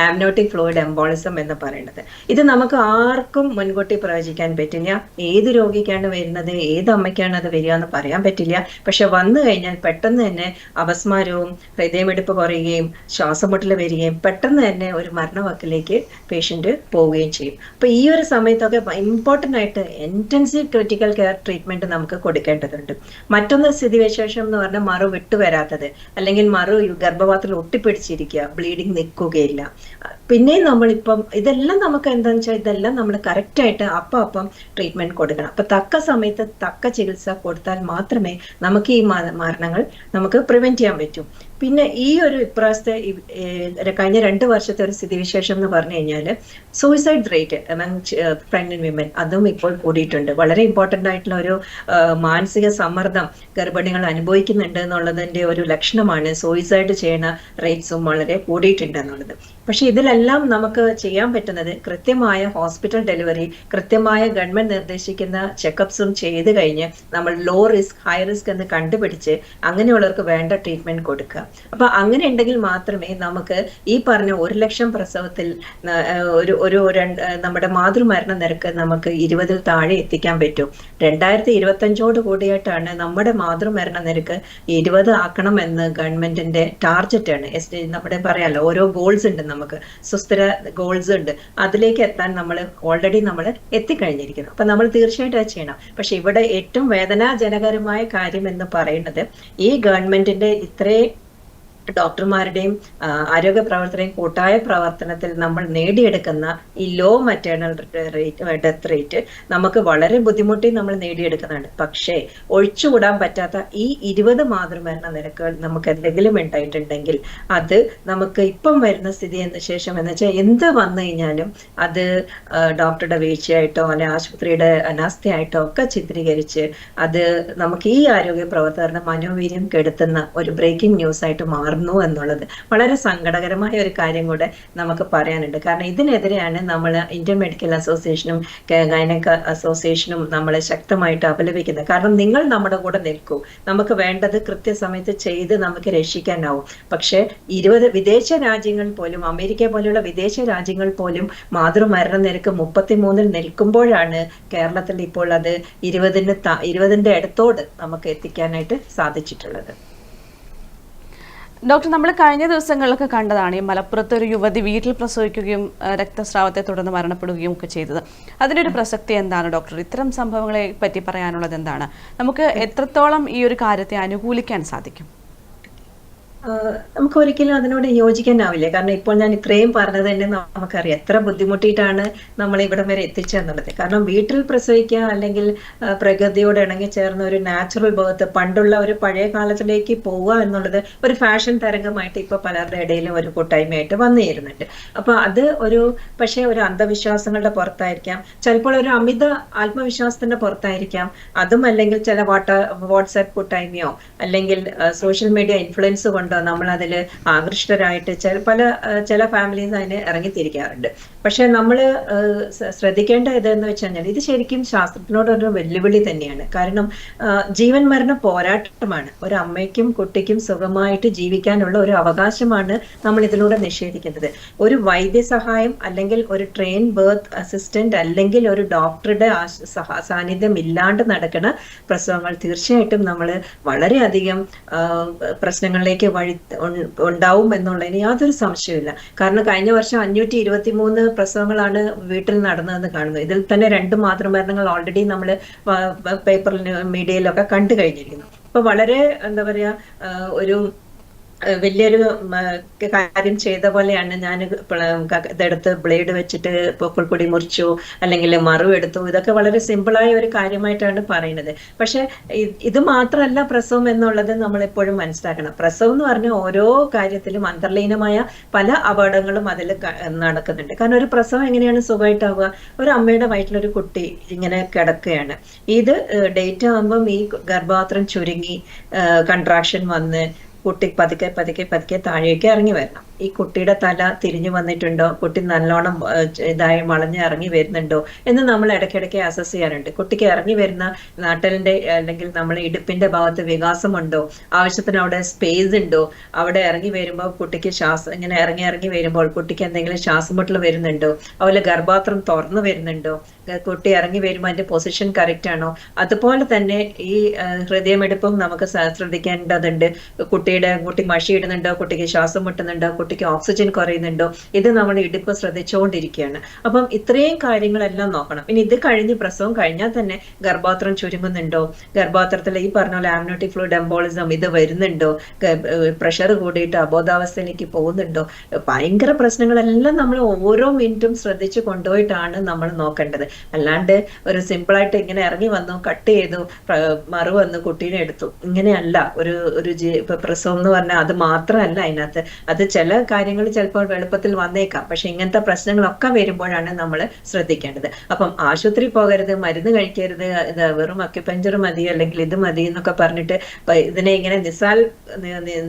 ആംനോട്ടിക് ഫ്ലൂയിഡ് എംബോളിസം എന്ന് പറയുന്നത്. ഇത് നമുക്ക് ആർക്കും മുൻകൂട്ടി പ്രവചിക്കാൻ പറ്റില്ല. ഏത് രോഗിക്കാണ് വരുന്നത്, ഏത് അമ്മയ്ക്കാണ് അത് വരിക എന്ന് പറയാൻ പറ്റില്ല. പക്ഷെ വന്നു കഴിഞ്ഞാൽ പെട്ടെന്ന് തന്നെ അപസ്മാരവും ഹൃദയമിടിപ്പ് കുറയുകയും ശ്വാസം മുട്ടൽ വരികയും പെട്ടെന്ന് തന്നെ ഒരു മരണവക്കിലേക്ക് പേഷ്യന്റ് പോവുകയും ചെയ്യും. അപ്പൊ ഈ ഒരു സമയത്തൊക്കെ ഇമ്പോർട്ടൻ്റ് ആയിട്ട് ഇന്റൻസീവ് ക്രിട്ടിക്കൽ കെയർ ട്രീറ്റ്മെന്റ് നമുക്ക് കൊടുക്കേണ്ടതുണ്ട്. മറ്റൊന്ന് സ്ഥിതിവിശേഷം എന്ന് പറഞ്ഞാൽ മറു വിട്ടുവരാത്തത് അല്ലെങ്കിൽ മറു ഗർഭപാത്രത്തിൽ ഒട്ടിപ്പിടിച്ചിരിക്കുക, ബ്ലീഡിങ് നിൽക്കുകയില്ല. പിന്നെ നമ്മളിപ്പം ഇതെല്ലാം നമുക്ക് എന്താണെന്ന് വെച്ചാൽ ഇതെല്ലാം നമ്മൾ കറക്റ്റായിട്ട് അപ്പം ട്രീറ്റ്മെന്റ് കൊടുക്കണം. അപ്പൊ തക്ക സമയത്ത് തക്ക ചികിത്സ കൊടുത്താൽ മാത്രമേ നമുക്ക് ഈ മരണങ്ങൾ നമുക്ക് പ്രിവെന്റ് ചെയ്യാൻ പറ്റൂ. പിന്നെ ഈ ഒരു ഇപ്രാവശ്യത്തെ കഴിഞ്ഞ 2 വർഷത്തെ ഒരു സ്ഥിതിവിശേഷം എന്ന് പറഞ്ഞു കഴിഞ്ഞാൽ സൂയിസൈഡ് റേറ്റ് പ്രഗ്നന്റ് വിമൻ അതും ഇപ്പോൾ കൂടിയിട്ടുണ്ട്. വളരെ ഇമ്പോർട്ടൻ്റ് ആയിട്ടുള്ള ഒരു മാനസിക സമ്മർദ്ദം ഗർഭിണികൾ അനുഭവിക്കുന്നുണ്ട് എന്നുള്ളതിന്റെ ഒരു ലക്ഷണമാണ് സൂയിസൈഡ് ചെയ്യുന്ന റേറ്റ്സും വളരെ കൂടിയിട്ടുണ്ട് എന്നുള്ളത്. പക്ഷെ ഇതിലെല്ലാം നമുക്ക് ചെയ്യാൻ പറ്റുന്നത് കൃത്യമായ ഹോസ്പിറ്റൽ ഡെലിവറി, കൃത്യമായ ഗവൺമെന്റ് നിർദ്ദേശിക്കുന്ന ചെക്കപ്സും ചെയ്ത് കഴിഞ്ഞ് നമ്മൾ ലോ റിസ്ക് ഹൈ റിസ്ക് എന്ന് കണ്ടുപിടിച്ച് അങ്ങനെയുള്ളവർക്ക് വേണ്ട ട്രീറ്റ്മെന്റ് കൊടുക്കുക. അപ്പൊ അങ്ങനെ ഉണ്ടെങ്കിൽ മാത്രമേ നമുക്ക് ഈ പറഞ്ഞ 1,00,000 പ്രസവത്തിൽ നമ്മുടെ മാതൃമരണ നിരക്ക് നമുക്ക് 20-ൽ താഴെ എത്തിക്കാൻ പറ്റും. 2025 കൂടിയായിട്ടാണ് നമ്മുടെ മാതൃമരണ നിരക്ക് 20 ആക്കണം എന്ന് ഗവൺമെന്റിന്റെ ടാർഗറ്റ് ആണ്. നമ്മുടെ പറയാലോ, ഓരോ ഗോൾസ് ഉണ്ട്, നമുക്ക് സുസ്ഥിര ഗോൾസ് ഉണ്ട്. അതിലേക്ക് എത്താൻ നമ്മൾ ഓൾറെഡി നമ്മൾ എത്തിക്കഴിഞ്ഞിരിക്കുന്നു. അപ്പൊ നമ്മൾ തീർച്ചയായിട്ടും അത് ചെയ്യണം. പക്ഷെ ഇവിടെ ഏറ്റവും വേദനാജനകരമായ കാര്യം എന്ന് പറയുന്നത്, ഈ ഗവൺമെന്റിന്റെ ഇത്രയും ഡോക്ടർമാരുടെയും ആരോഗ്യ പ്രവർത്തകരുടെയും കൂട്ടായ പ്രവർത്തനത്തിൽ നമ്മൾ നേടിയെടുക്കുന്ന ഈ ലോ മറ്റേണൽ ഡെത്ത് റേറ്റ് നമുക്ക് വളരെ ബുദ്ധിമുട്ടി നമ്മൾ നേടിയെടുക്കുന്നതാണ്. പക്ഷേ ഒഴിച്ചുകൂടാൻ പറ്റാത്ത ഈ 20 മാതൃമരണ നിരക്കുകൾ നമുക്ക് എന്തെങ്കിലും ഉണ്ടായിട്ടുണ്ടെങ്കിൽ അത് നമുക്ക് ഇപ്പം വരുന്ന സ്ഥിതി ശേഷം എന്ന് വെച്ചാൽ എന്ത് വന്നു കഴിഞ്ഞാലും അത് ഡോക്ടറുടെ വീഴ്ചയായിട്ടോ അല്ലെ ആശുപത്രിയുടെ അനാസ്ഥയായിട്ടോ ഒക്കെ ചിത്രീകരിച്ച് അത് നമുക്ക് ഈ ആരോഗ്യ പ്രവർത്തകരുടെ മനോവീര്യം കെടുത്തുന്ന ഒരു ബ്രേക്കിംഗ് ന്യൂസ് ആയിട്ട് മാറും എന്നുള്ളത് വളരെ സങ്കടകരമായ ഒരു കാര്യം കൂടെ നമുക്ക് പറയാനുണ്ട്. കാരണം ഇതിനെതിരെയാണ് നമ്മൾ ഇന്ത്യൻ മെഡിക്കൽ അസോസിയേഷനും ഗൈനക് അസോസിയേഷനും നമ്മളെ ശക്തമായിട്ട് അപലപിക്കുന്നത്. കാരണം നിങ്ങൾ നമ്മുടെ കൂടെ നിൽക്കൂ, നമുക്ക് വേണ്ടത് കൃത്യസമയത്ത് ചെയ്ത് നമുക്ക് രക്ഷിക്കാനാവും. പക്ഷെ 20 വിദേശ രാജ്യങ്ങൾ പോലും, അമേരിക്ക പോലെയുള്ള വിദേശ രാജ്യങ്ങൾ പോലും മാതൃമരണ നിരക്ക് 33-ൽ നിൽക്കുമ്പോഴാണ് കേരളത്തിൽ ഇപ്പോൾ അത് 20-ന്റെ അടുത്തോട് നമുക്ക് എത്തിക്കാനായിട്ട് സാധിച്ചിട്ടുള്ളത്. ഡോക്ടർ, നമ്മൾ കഴിഞ്ഞ ദിവസങ്ങളിലൊക്കെ കണ്ടതാണ് ഈ മലപ്പുറത്ത് ഒരു യുവതി വീട്ടിൽ പ്രസവിക്കുകയും രക്തസ്രാവത്തെ തുടർന്ന് മരണപ്പെടുകയും ഒക്കെ ചെയ്തത്. അതിൻ്റെ ഒരു പ്രസക്തി എന്താണ് ഡോക്ടർ? ഇത്തരം സംഭവങ്ങളെ പറ്റി പറയാനുള്ളത് എന്താണ്? നമുക്ക് എത്രത്തോളം ഈ ഒരു കാര്യത്തെ അനുകൂലിക്കാൻ സാധിക്കും? നമുക്ക് ഒരിക്കലും അതിനോട് യോജിക്കാനാവില്ല. കാരണം ഇപ്പോൾ ഞാൻ ഇത്രയും പറഞ്ഞത് തന്നെ നമുക്കറിയാം എത്ര ബുദ്ധിമുട്ടിയിട്ടാണ് നമ്മൾ ഇവിടം വരെ എത്തിച്ചെന്നുള്ളത്. കാരണം വീട്ടിൽ പ്രസവിക്കുക അല്ലെങ്കിൽ പ്രകൃതിയോട് ഇണങ്ങി ചേർന്ന ഒരു നാച്ചുറൽ ബർത്ത്, പണ്ടുള്ള ഒരു പഴയ കാലത്തിലേക്ക് പോവുക എന്നുള്ളത് ഒരു ഫാഷൻ തരംഗമായിട്ട് ഇപ്പൊ പലരുടെ ഇടയിലും ഒരു കൂട്ടായ്മയായിട്ട് വന്നു ചേരുന്നുണ്ട്. അപ്പൊ അത് പക്ഷേ ഒരു അന്ധവിശ്വാസങ്ങളുടെ പുറത്തായിരിക്കാം, ചിലപ്പോൾ ഒരു അമിത ആത്മവിശ്വാസത്തിന്റെ പുറത്തായിരിക്കാം, അതും അല്ലെങ്കിൽ ചില വാട്സാപ്പ് കൂട്ടായ്മയോ അല്ലെങ്കിൽ സോഷ്യൽ മീഡിയ ഇൻഫ്ലുവൻസ് കൊണ്ടോ നമ്മൾ അതിൽ ആകൃഷ്ടരായിട്ട് ചില ഫാമിലീസ് അതിന് ഇറങ്ങിത്തിരിക്കാറുണ്ട്. പക്ഷെ നമ്മൾ ശ്രദ്ധിക്കേണ്ട ഇതെന്ന് വെച്ച് കഴിഞ്ഞാൽ ഇത് ശരിക്കും ശാസ്ത്രത്തിനോടൊരു വെല്ലുവിളി തന്നെയാണ്. കാരണം ജീവൻ മരണ പോരാട്ടമാണ്. ഒരു അമ്മയ്ക്കും കുട്ടിക്കും സുഖമായിട്ട് ജീവിക്കാനുള്ള ഒരു അവകാശമാണ് നമ്മൾ ഇതിലൂടെ നിഷേധിക്കുന്നത്. ഒരു വൈദ്യസഹായം അല്ലെങ്കിൽ ഒരു ട്രെയിൻ ബർത്ത് അസിസ്റ്റന്റ് അല്ലെങ്കിൽ ഒരു ഡോക്ടറുടെ സാന്നിധ്യം ഇല്ലാണ്ട് നടക്കുന്ന പ്രസവങ്ങൾ തീർച്ചയായിട്ടും നമ്മൾ വളരെയധികം പ്രശ്നങ്ങളിലേക്ക് ഉണ്ടാവും എന്നുള്ളതിന് യാതൊരു സംശയമില്ല. കാരണം കഴിഞ്ഞ വർഷം 523 പ്രസവങ്ങളാണ് വീട്ടിൽ നടന്നതെന്ന് കാണുന്നു. ഇതിൽ തന്നെ 2 മാതൃമരണങ്ങൾ ഓൾറെഡി നമ്മൾ പേപ്പറിൽ മീഡിയയിലൊക്കെ കണ്ടു കഴിഞ്ഞിരിക്കുന്നു. അപ്പൊ വളരെ എന്താ പറയാ ഒരു വലിയൊരു കാര്യം ചെയ്ത പോലെയാണ്. ഞാൻ ഇതെടുത്ത് ബ്ലേഡ് വെച്ചിട്ട് പൊക്കിൾക്കൊടി മുറിച്ചു അല്ലെങ്കിൽ മറുവെടുത്തു, ഇതൊക്കെ വളരെ സിമ്പിളായ ഒരു കാര്യമായിട്ടാണ് പറയുന്നത്. പക്ഷെ ഇത് മാത്രമല്ല പ്രസവം എന്നുള്ളത് നമ്മൾ എപ്പോഴും മനസ്സിലാക്കണം. പ്രസവം എന്ന് പറഞ്ഞാൽ ഓരോ കാര്യത്തിലും അന്തർലീനമായ പല അപകടങ്ങളും അതിൽ നടക്കുന്നുണ്ട്. കാരണം ഒരു പ്രസവം എങ്ങനെയാണ് സുഖമായിട്ടാവുക? ഒരു അമ്മയുടെ വയറ്റിലൊരു കുട്ടി ഇങ്ങനെ കിടക്കുകയാണ്. ഇത് ഡേറ്റ് ആകുമ്പം ഈ ഗർഭപാത്രം ചുരുങ്ങി കൺട്രാക്ഷൻ വന്ന് കുട്ടി പതുക്കെ പതുക്കെ പതുക്കെ താഴേക്ക് ഇറങ്ങി വരണം. ഈ കുട്ടിയുടെ തല തിരിഞ്ഞു വന്നിട്ടുണ്ടോ, കുട്ടി നല്ലോണം ഇതായി വളഞ്ഞ് ഇറങ്ങി വരുന്നുണ്ടോ എന്ന് നമ്മൾ ഇടയ്ക്കിടയ്ക്ക് അസസ് ചെയ്യാറുണ്ട്. കുട്ടിക്ക് ഇറങ്ങി വരുന്ന നാട്ടലിന്റെ അല്ലെങ്കിൽ നമ്മളെ ഇടുപ്പിന്റെ ഭാഗത്ത് വികാസമുണ്ടോ, ആവശ്യത്തിന് അവിടെ സ്പേസ് ഉണ്ടോ, അവിടെ ഇറങ്ങി വരുമ്പോൾ കുട്ടിക്ക് ഇങ്ങനെ ഇറങ്ങി വരുമ്പോൾ കുട്ടിക്ക് എന്തെങ്കിലും ശ്വാസമുട്ടൽ വരുന്നുണ്ടോ, അതുപോലെ ഗർഭപാത്രം തുറന്നു വരുന്നുണ്ടോ, കുട്ടി ഇറങ്ങി വരുമ്പോൾ അതിന്റെ പൊസിഷൻ കറക്റ്റ് ആണോ. അതുപോലെ തന്നെ ഈ ഹൃദയമെടുപ്പും നമുക്ക് ശ്രദ്ധിക്കേണ്ടതുണ്ട്. കുട്ടി മഷി ഇടുന്നുണ്ടോ, കുട്ടിക്ക് ശ്വാസം മുട്ടുന്നുണ്ടോ, കുട്ടിക്ക് ഓക്സിജൻ കുറയുന്നുണ്ടോ, ഇത് നമ്മൾ ഇടുപ്പ് ശ്രദ്ധിച്ചുകൊണ്ടിരിക്കുകയാണ്. അപ്പം ഇത്രയും കാര്യങ്ങളെല്ലാം നോക്കണം. ഇനി ഇത് കഴിഞ്ഞ് പ്രസവം കഴിഞ്ഞാൽ തന്നെ ഗർഭപാത്രം ചുരുങ്ങുന്നുണ്ടോ, ഗർഭപാത്രത്തിൽ ഈ പറഞ്ഞ പോലെ ആംനിയോട്ടിക് ഫ്ലൂയിഡ് എംബോളിസം ഇത് വരുന്നുണ്ടോ, പ്രഷർ കൂടിയിട്ട് അബോധാവസ്ഥയിലേക്ക് പോകുന്നുണ്ടോ, ഭയങ്കര പ്രശ്നങ്ങളെല്ലാം നമ്മൾ ഓരോ മിനിറ്റും ശ്രദ്ധിച്ചു കൊണ്ടുപോയിട്ടാണ് നമ്മൾ നോക്കേണ്ടത്. അല്ലാണ്ട് ഒരു സിമ്പിളായിട്ട് ഇങ്ങനെ ഇറങ്ങി വന്നു, കട്ട് ചെയ്തു, മറു വന്നു, കുട്ടീനെ എടുത്തു, ഇങ്ങനെയല്ല ഒരു പ്രസവം എന്ന് പറഞ്ഞാൽ. അത് മാത്രമല്ല അതിനകത്ത്, അത് ചില കാര്യങ്ങൾ ചിലപ്പോൾ എളുപ്പത്തിൽ വന്നേക്കാം. പക്ഷെ ഇങ്ങനത്തെ പ്രശ്നങ്ങളൊക്കെ വരുമ്പോഴാണ് നമ്മൾ ശ്രദ്ധിക്കേണ്ടത്. അപ്പം ആശുപത്രി പോകരുത്, മരുന്ന് കഴിക്കരുത്, ഇത് വെറും അക്യുപഞ്ചർ മതി അല്ലെങ്കിൽ ഇത് മതി എന്നൊക്കെ പറഞ്ഞിട്ട് ഇതിനെ ഇങ്ങനെ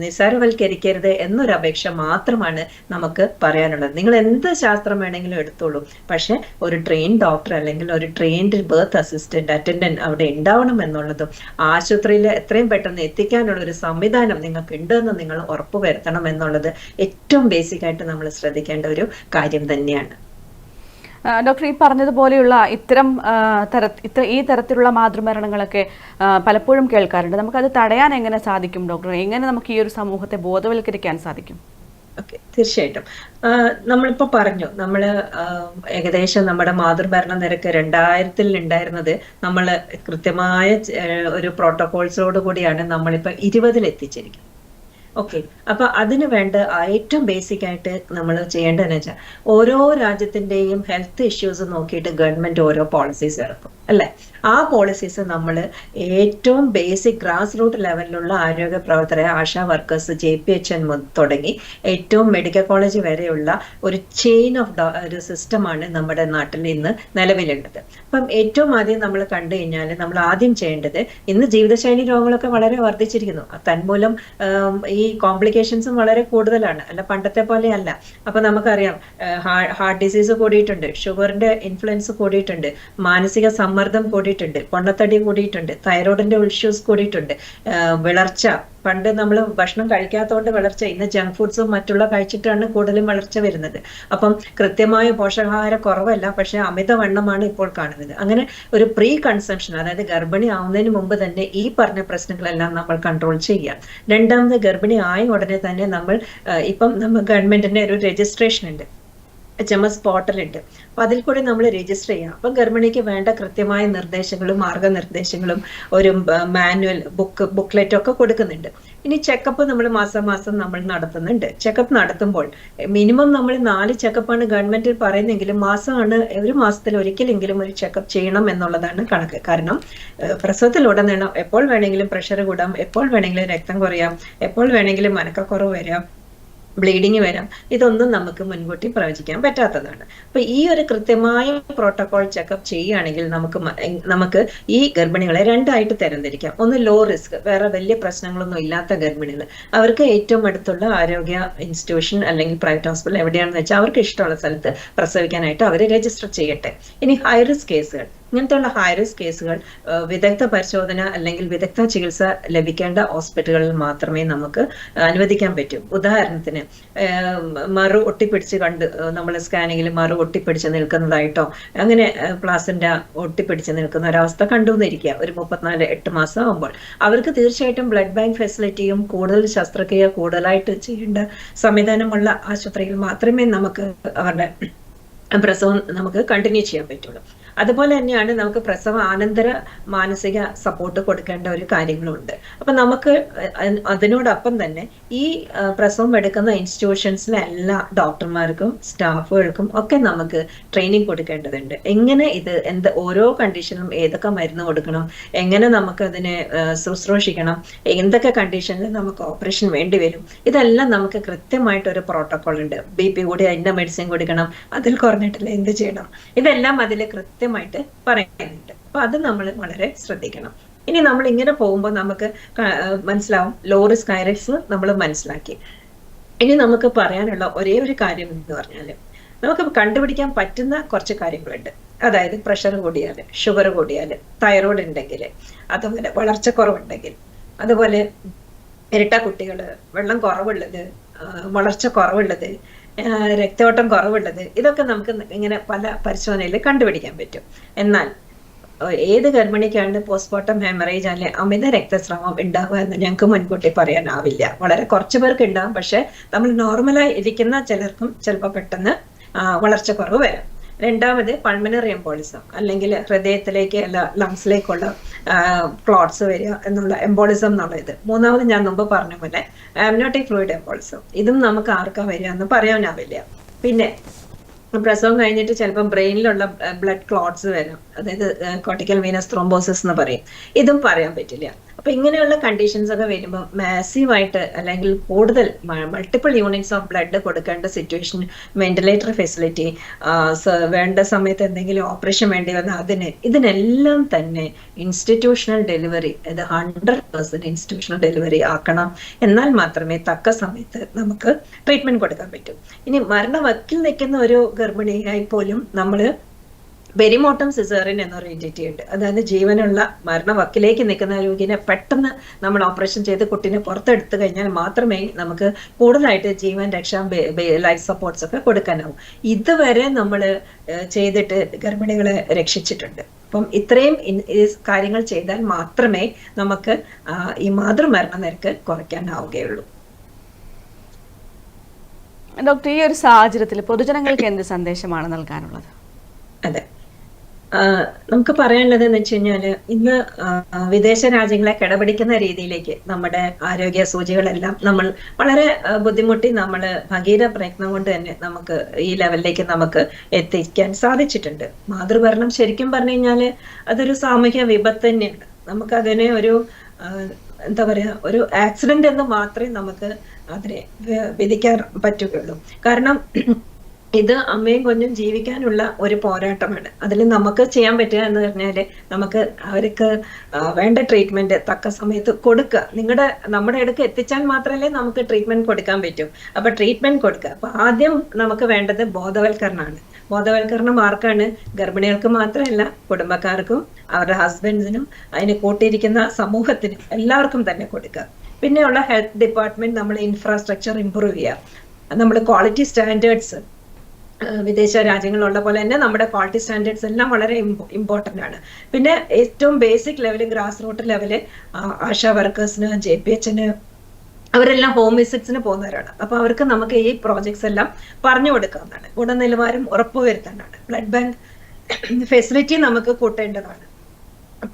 നിസ്സാരവൽക്കരിക്കരുത് എന്നൊരു അപേക്ഷ മാത്രമാണ് നമുക്ക് പറയാനുള്ളത്. നിങ്ങൾ എന്ത് ശാസ്ത്രം വേണമെങ്കിലും എടുത്തോളൂ, പക്ഷെ ഒരു ട്രെയിൻ ഡോക്ടർ അല്ലെങ്കിൽ ഒരു ട്രെയിൻഡ് ബർത്ത് അസിസ്റ്റന്റ് അറ്റൻഡന്റ് അവിടെ ഉണ്ടാവണം എന്നുള്ളതും ആശുപത്രിയിൽ എത്രയും പെട്ടെന്ന് എത്തിക്കാനുള്ള ഒരു സംവിധാനം നിങ്ങൾക്ക് ഉണ്ടെന്ന് നിങ്ങൾ ഉറപ്പുവരുത്തണം എന്നുള്ളത് ഏറ്റവും ബേസിക് ആയിട്ട് നമ്മൾ ശ്രദ്ധിക്കേണ്ട ഒരു കാര്യം തന്നെയാണ്. ഡോക്ടർ, ഈ പറഞ്ഞതുപോലെയുള്ള ഈ തരത്തിലുള്ള മാതൃമരണങ്ങളൊക്കെ പലപ്പോഴും കേൾക്കാറുണ്ട്. നമുക്കത് തടയാൻ എങ്ങനെ സാധിക്കും ഡോക്ടർ? എങ്ങനെ നമുക്ക് ഈ ഒരു സമൂഹത്തെ ബോധവൽക്കരിക്കാൻ സാധിക്കും? ഓക്കെ, തീർച്ചയായിട്ടും. നമ്മളിപ്പോ പറഞ്ഞു, ഏകദേശം നമ്മുടെ മാതൃമരണ നിരക്ക് 2000 ഉണ്ടായിരുന്നത് നമ്മൾ കൃത്യമായ ഒരു പ്രോട്ടോകോൾസോട് കൂടിയാണ് നമ്മളിപ്പോ 20 എത്തിച്ചിരിക്കുന്നത്. ഓക്കെ, അപ്പൊ അതിന് വേണ്ട ഏറ്റവും ബേസിക് ആയിട്ട് നമ്മൾ ചെയ്യേണ്ടതെന്ന് വെച്ചാൽ ഓരോ രാജ്യത്തിന്റെയും ഹെൽത്ത് ഇഷ്യൂസ് നോക്കിയിട്ട് ഗവൺമെന്റ് ഓരോ പോളിസീസ് ഇറക്കും, അല്ലെ? ആ പോളിസീസ് നമ്മൾ ഏറ്റവും ബേസിക് ഗ്രാസ് റൂട്ട് ലെവലിലുള്ള ആരോഗ്യ പ്രവർത്തകരെ, ആശാ വർക്കേഴ്സ്, JPHN തുടങ്ങി ഏറ്റവും മെഡിക്കൽ കോളേജ് വരെയുള്ള ഒരു ചെയിൻ ഓഫ് ഒരു സിസ്റ്റമാണ് നമ്മുടെ നാട്ടിൽ ഇന്ന് നിലവിലുള്ളത്. അപ്പം ഏറ്റവും ആദ്യം നമ്മൾ കണ്ടു കഴിഞ്ഞാൽ നമ്മൾ ആദ്യം ചെയ്യേണ്ടത്, ഇന്ന് ജീവിതശൈലി രോഗങ്ങളൊക്കെ വളരെ വർദ്ധിച്ചിരിക്കുന്നു. തന്മൂലം ഈ കോംപ്ലിക്കേഷൻസും വളരെ കൂടുതലാണ്, അല്ല പണ്ടത്തെ പോലെ അല്ല. അപ്പൊ നമുക്കറിയാം, ഹാർട്ട് ഡിസീസ് കൂടിയിട്ടുണ്ട്, ഷുഗറിന്റെ ഇൻഫ്ലുവൻസ് കൂടിയിട്ടുണ്ട്, മാനസിക സമ്മർദ്ദം കൂടിയിട്ടുണ്ട്, പൊണ്ണത്തടി കൂടിയിട്ടുണ്ട്, തൈറോയിഡിന്റെ ഇഷ്യൂസ് കൂടിയിട്ടുണ്ട്, വിളർച്ച. പണ്ട് നമ്മൾ ഭക്ഷണം കഴിക്കാത്തതുകൊണ്ട് വളർച്ച, ഇന്ന് ജങ്ക് ഫുഡ്സും മറ്റുള്ള കഴിച്ചിട്ടാണ് കൂടുതലും വളർച്ച വരുന്നത്. അപ്പം കൃത്യമായ പോഷകാഹാര കുറവല്ല, പക്ഷെ അമിതവണ്ണമാണ് ഇപ്പോൾ കാണുന്നത്. അങ്ങനെ ഒരു പ്രീ കൺസംഷൻ, അതായത് ഗർഭിണി ആവുന്നതിന് മുമ്പ് തന്നെ ഈ പറഞ്ഞ പ്രശ്നങ്ങളെല്ലാം നമ്മൾ കൺട്രോൾ ചെയ്യാം. രണ്ടാമത്, ഗർഭിണി ആയ ഉടനെ തന്നെ ഇപ്പം ഗവൺമെന്റിന്റെ ഒരു രജിസ്ട്രേഷൻ ഉണ്ട്, HMS പോർട്ടലുണ്ട്. അപ്പൊ അതിൽ കൂടി നമ്മൾ രജിസ്റ്റർ ചെയ്യാം. അപ്പം ഗർഭിണിക്ക് വേണ്ട കൃത്യമായ നിർദ്ദേശങ്ങളും മാർഗനിർദ്ദേശങ്ങളും ഒരു മാനുവൽ ബുക്ക്ലെറ്റും ഒക്കെ കൊടുക്കുന്നുണ്ട്. ഇനി ചെക്കപ്പ് നമ്മൾ മാസം നമ്മൾ നടത്തുന്നുണ്ട്. ചെക്കപ്പ് നടത്തുമ്പോൾ മിനിമം നമ്മൾ 4 ചെക്കപ്പാണ് ഗവൺമെന്റിൽ പറയുന്നെങ്കിലും ഒരു മാസത്തിൽ ഒരിക്കലെങ്കിലും ഒരു ചെക്കപ്പ് ചെയ്യണം എന്നുള്ളതാണ് കണക്ക്. കാരണം പ്രസവത്തിലുടനീളം എപ്പോൾ വേണമെങ്കിലും പ്രഷർ കൂടാം, എപ്പോൾ വേണമെങ്കിലും രക്തം കുറയാം, എപ്പോൾ വേണമെങ്കിലും മനക്കക്കുറവ് വരാം, ബ്ലീഡിങ് വരാം. ഇതൊന്നും നമുക്ക് മുൻകൂട്ടി പ്രവചിക്കാൻ പറ്റാത്തതാണ്. അപ്പൊ ഈ ഒരു കൃത്യമായ പ്രോട്ടോകോൾ ചെക്കപ്പ് ചെയ്യുകയാണെങ്കിൽ നമുക്ക് ഈ ഗർഭിണികളെ രണ്ടായിട്ട് തരംതിരിക്കാം. ഒന്ന് ലോ റിസ്ക്, വേറെ വലിയ പ്രശ്നങ്ങളൊന്നും ഇല്ലാത്ത ഗർഭിണികൾ, അവർക്ക് ഏറ്റവും അടുത്തുള്ള ആരോഗ്യ ഇൻസ്റ്റിറ്റ്യൂഷൻ അല്ലെങ്കിൽ പ്രൈവറ്റ് ഹോസ്പിറ്റൽ എവിടെയാണെന്ന് വെച്ചാൽ അവർക്ക് ഇഷ്ടമുള്ള സ്ഥലത്ത് പ്രസവിക്കാനായിട്ട് അവർ രജിസ്റ്റർ ചെയ്യട്ടെ. ഇനി ഹൈ റിസ്ക് കേസുകൾ, ഇങ്ങനത്തെയുള്ള ഹൈ റിസ്ക് കേസുകൾ വിദഗ്ധ പരിശോധന അല്ലെങ്കിൽ വിദഗ്ധ ചികിത്സ ലഭിക്കേണ്ട ഹോസ്പിറ്റലുകളിൽ മാത്രമേ നമുക്ക് അനുവദിക്കാൻ പറ്റൂ. ഉദാഹരണത്തിന് മറു ഒട്ടിപ്പിടിച്ച് നമ്മൾ സ്കാനിങ്ങിൽ മറു ഒട്ടിപ്പിടിച്ച് നിൽക്കുന്നതായിട്ടോ, അങ്ങനെ പ്ലാസന്റ ഒട്ടിപ്പിടിച്ച് നിൽക്കുന്ന ഒരവസ്ഥ കണ്ടുവന്നിരിക്കുക ഒരു 34-8 മാസം ആകുമ്പോൾ, അവർക്ക് തീർച്ചയായിട്ടും ബ്ലഡ് ബാങ്ക് ഫെസിലിറ്റിയും കൂടുതൽ ശസ്ത്രക്രിയ കൂടുതലായിട്ട് ചെയ്യേണ്ട സംവിധാനമുള്ള ആശുപത്രിയിൽ മാത്രമേ നമുക്ക് അവരുടെ പ്രസവം നമുക്ക് കണ്ടിന്യൂ ചെയ്യാൻ പറ്റുള്ളൂ. അതുപോലെ തന്നെയാണ് നമുക്ക് പ്രസവ ആനന്തര മാനസിക സപ്പോർട്ട് കൊടുക്കേണ്ട ഒരു കാര്യങ്ങളുണ്ട്. അപ്പൊ നമുക്ക് അതിനോടൊപ്പം തന്നെ ഈ പ്രസവം എടുക്കുന്ന ഇൻസ്റ്റിറ്റ്യൂഷൻസിലെ എല്ലാ ഡോക്ടർമാർക്കും സ്റ്റാഫുകൾക്കും ഒക്കെ നമുക്ക് ട്രെയിനിങ് കൊടുക്കേണ്ടതുണ്ട്. എങ്ങനെ ഓരോ കണ്ടീഷനും ഏതൊക്കെ മരുന്ന് കൊടുക്കണം, എങ്ങനെ നമുക്ക് അതിനെ ശുശ്രൂഷിക്കണം, എന്തൊക്കെ കണ്ടീഷനിൽ നമുക്ക് ഓപ്പറേഷൻ വേണ്ടി വരും, ഇതെല്ലാം നമുക്ക് കൃത്യമായിട്ട് ഒരു പ്രോട്ടോകോൾ ഉണ്ട്. BP കൂടി അതിന്റെ മെഡിസിൻ കൊടുക്കണം, അതിൽ കുറഞ്ഞിട്ടില്ല എന്ത് ചെയ്യണം, ഇതെല്ലാം അതിൽ കൃത്യമായിട്ട് പറയുന്നുണ്ട്. അപ്പൊ അത് നമ്മൾ വളരെ ശ്രദ്ധിക്കണം. ഇനി നമ്മൾ ഇങ്ങനെ പോകുമ്പോൾ നമുക്ക് മനസ്സിലാവും ലോ റിസ്ക് ഹൈ റിസ്ക് നമ്മൾ മനസ്സിലാക്കി. ഇനി നമുക്ക് പറയാനുള്ള ഒരേ ഒരു കാര്യം എന്ന് പറഞ്ഞാൽ, നമുക്ക് കണ്ടുപിടിക്കാൻ പറ്റുന്ന കുറച്ച് കാര്യങ്ങളുണ്ട്. അതായത് പ്രഷർ കൂടിയാൽ, ഷുഗർ കൂടിയാൽ, തൈറോയ്ഡ് ഉണ്ടെങ്കിൽ, അതുപോലെ വളർച്ചക്കുറവുണ്ടെങ്കിൽ, അതുപോലെ ഇരട്ട കുട്ടികൾ, വെള്ളം കുറവുള്ളത്, വളർച്ച കുറവുള്ളത്, രക്തയോട്ടം കുറവുള്ളത്, ഇതൊക്കെ നമുക്ക് ഇങ്ങനെ പല പരിശോധനയിൽ കണ്ടുപിടിക്കാൻ പറ്റും. എന്നാൽ ഏത് ഗർഭിണിക്കാണ് പോസ്റ്റ്മോർട്ടം ഹെമറേജ് അല്ലെ അമിത രക്തസ്രാവം ഉണ്ടാവുക എന്ന് ഞങ്ങൾക്ക് മുൻകൂട്ടി പറയാനാവില്ല. വളരെ കുറച്ച് പേർക്ക് ഉണ്ടാവും, പക്ഷെ നമ്മൾ നോർമലായി ഇരിക്കുന്ന ചിലർക്കും ചിലപ്പോൾ പെട്ടെന്ന് വളർച്ചക്കുറവ് വരാം. രണ്ടാമത് പൾമനറി എംബോളിസം, അല്ലെങ്കിൽ ഹൃദയത്തിലേക്ക് അല്ല ലങ്സിലേക്കുള്ള ക്ലോട്ട്സ് വരിക എന്നുള്ള എംബോളിസം എന്നുള്ളത്. മൂന്നാമത് ഞാൻ മുമ്പ് പറഞ്ഞ പോലെ ആംനിയോട്ടിക് ഫ്ലൂയിഡ് എംബോളിസം, ഇതും നമുക്ക് ആർക്കാ വരിക എന്ന് പറയാനാവില്ല. പിന്നെ പ്രസവം കഴിഞ്ഞിട്ട് ചിലപ്പോൾ ബ്രെയിനിലുള്ള ബ്ലഡ് ക്ലോട്ട്സ് വരാം, അതായത് കോർട്ടിക്കൽ വീനസ് ത്രോംബോസിസ് എന്ന് പറയും, ഇതും പറയാൻ പറ്റില്ല. അപ്പൊ ഇങ്ങനെയുള്ള കണ്ടീഷൻസ് ഒക്കെ വരുമ്പോൾ മാസീവായിട്ട് അല്ലെങ്കിൽ കൂടുതൽ മൾട്ടിപ്പിൾ യൂണിറ്റ്സ് ഓഫ് ബ്ലഡ് കൊടുക്കേണ്ട സിറ്റുവേഷൻ, വെന്റിലേറ്റർ ഫെസിലിറ്റി, വേണ്ട സമയത്ത് എന്തെങ്കിലും ഓപ്പറേഷൻ വേണ്ടി വന്നാൽ ഇതിനെല്ലാം തന്നെ ഇൻസ്റ്റിറ്റ്യൂഷണൽ ഡെലിവറി, അത് 100% ഇൻസ്റ്റിറ്റ്യൂഷണൽ ഡെലിവറി ആക്കണം. എന്നാൽ മാത്രമേ തക്ക സമയത്ത് നമുക്ക് ട്രീറ്റ്മെന്റ് കൊടുക്കാൻ പറ്റൂ. ഇനി മരണവക്കിൽ നിൽക്കുന്ന ഒരു ഗർഭിണിയായി പോലും നമ്മൾ പെരിമോട്ടം സിസേറിയൻ എന്നൊരു എൻറ്റിറ്റി ഉണ്ട്. അതായത് ജീവനുള്ള മരണവക്കിലേക്ക് നിൽക്കുന്ന രോഗിനെ പെട്ടെന്ന് നമ്മൾ ഓപ്പറേഷൻ ചെയ്ത് കുട്ടീനെ പുറത്തെടുത്തു കഴിഞ്ഞാൽ മാത്രമേ നമുക്ക് കൂടുതലായിട്ട് ജീവൻ രക്ഷാ ലൈഫ് സപ്പോർട്ട്സ് ഒക്കെ കൊടുക്കാനാവും. ഇതുവരെ നമ്മൾ ചെയ്തിട്ട് ഗർഭിണികളെ രക്ഷിച്ചിട്ടുണ്ട്. അപ്പം ഇത്രയും കാര്യങ്ങൾ ചെയ്താൽ മാത്രമേ നമുക്ക് ഈ മാതൃമരണ നിരക്ക് കുറയ്ക്കാനാവുകയുള്ളൂ. ഡോക്ടർ, ഈ ഒരു സാഹചര്യത്തിൽ പൊതുജനങ്ങൾക്ക് എന്ത് സന്ദേശമാണ് നൽകാനുള്ളത്? അതെ, നമുക്ക് പറയാനുള്ളത് എന്ന് വെച്ച് കഴിഞ്ഞാല് ഇന്ന് വിദേശ രാജ്യങ്ങളെ കിടപിടിക്കുന്ന രീതിയിലേക്ക് നമ്മുടെ ആരോഗ്യ സൂചികളെല്ലാം നമ്മൾ വളരെ ബുദ്ധിമുട്ടി നമ്മൾ ഭഗീര പ്രയത്നം കൊണ്ട് തന്നെ നമുക്ക് ഈ ലെവലിലേക്ക് നമുക്ക് എത്തിക്കാൻ സാധിച്ചിട്ടുണ്ട്. മാതൃഭരണം ശരിക്കും പറഞ്ഞു കഴിഞ്ഞാല് അതൊരു സാമൂഹ്യ വിപത്ത് തന്നെയാണ്. നമുക്കതിനെ ഒരു എന്താ പറയാ, ഒരു ആക്സിഡന്റ് എന്ന് മാത്രമേ നമുക്ക് അതിനെ വിധിക്കാൻ പറ്റുകയുള്ളൂ. കാരണം ഇത് അമ്മയും കുഞ്ഞും ജീവിക്കാനുള്ള ഒരു പോരാട്ടമാണ്. അതിൽ നമുക്ക് ചെയ്യാൻ പറ്റുക എന്ന് പറഞ്ഞാല് നമുക്ക് അവർക്ക് വേണ്ട ട്രീറ്റ്മെന്റ് തക്ക സമയത്ത് കൊടുക്കുക. നമ്മുടെ അടുക്ക് എത്തിച്ചാൽ മാത്രമല്ലേ നമുക്ക് ട്രീറ്റ്മെന്റ് കൊടുക്കാൻ പറ്റൂ. അപ്പൊ ട്രീറ്റ്മെന്റ് കൊടുക്കുക. അപ്പൊ ആദ്യം നമുക്ക് വേണ്ടത് ബോധവൽക്കരണമാണ്. ബോധവൽക്കരണം ആർക്കാണ്? ഗർഭിണികൾക്ക് മാത്രമല്ല, കുടുംബക്കാർക്കും അവരുടെ ഹസ്ബൻഡ്സിനും അതിന് കൂട്ടിയിരിക്കുന്ന സമൂഹത്തിനും എല്ലാവർക്കും തന്നെ കൊടുക്കുക. പിന്നെയുള്ള ഹെൽത്ത് ഡിപ്പാർട്ട്മെന്റ് നമ്മൾ ഇൻഫ്രാസ്ട്രക്ചർ ഇംപ്രൂവ് ചെയ്യുക. നമ്മൾ ക്വാളിറ്റി സ്റ്റാൻഡേർഡ്സ് വിദേശ രാജ്യങ്ങളുള്ള പോലെ തന്നെ നമ്മുടെ ക്വാളിറ്റി സ്റ്റാൻഡേർഡ്സ് എല്ലാം വളരെ ഇമ്പോർട്ടൻ്റ് ആണ്. പിന്നെ ഏറ്റവും basic level, grass root level ASHA വർക്കേഴ്സിന്, JPHന് അവരെല്ലാം ഹോം വിസിറ്റ്സിന് പോകുന്നവരാണ്. അപ്പൊ അവർക്ക് നമുക്ക് ഈ പ്രോജക്ട്സ് എല്ലാം പറഞ്ഞു കൊടുക്കാവുന്നതാണ്. ഗുണനിലവാരം ഉറപ്പുവരുത്താനാണ്. ബ്ലഡ് ബാങ്ക് ഫെസിലിറ്റി നമുക്ക് കൂട്ടേണ്ടതാണ്.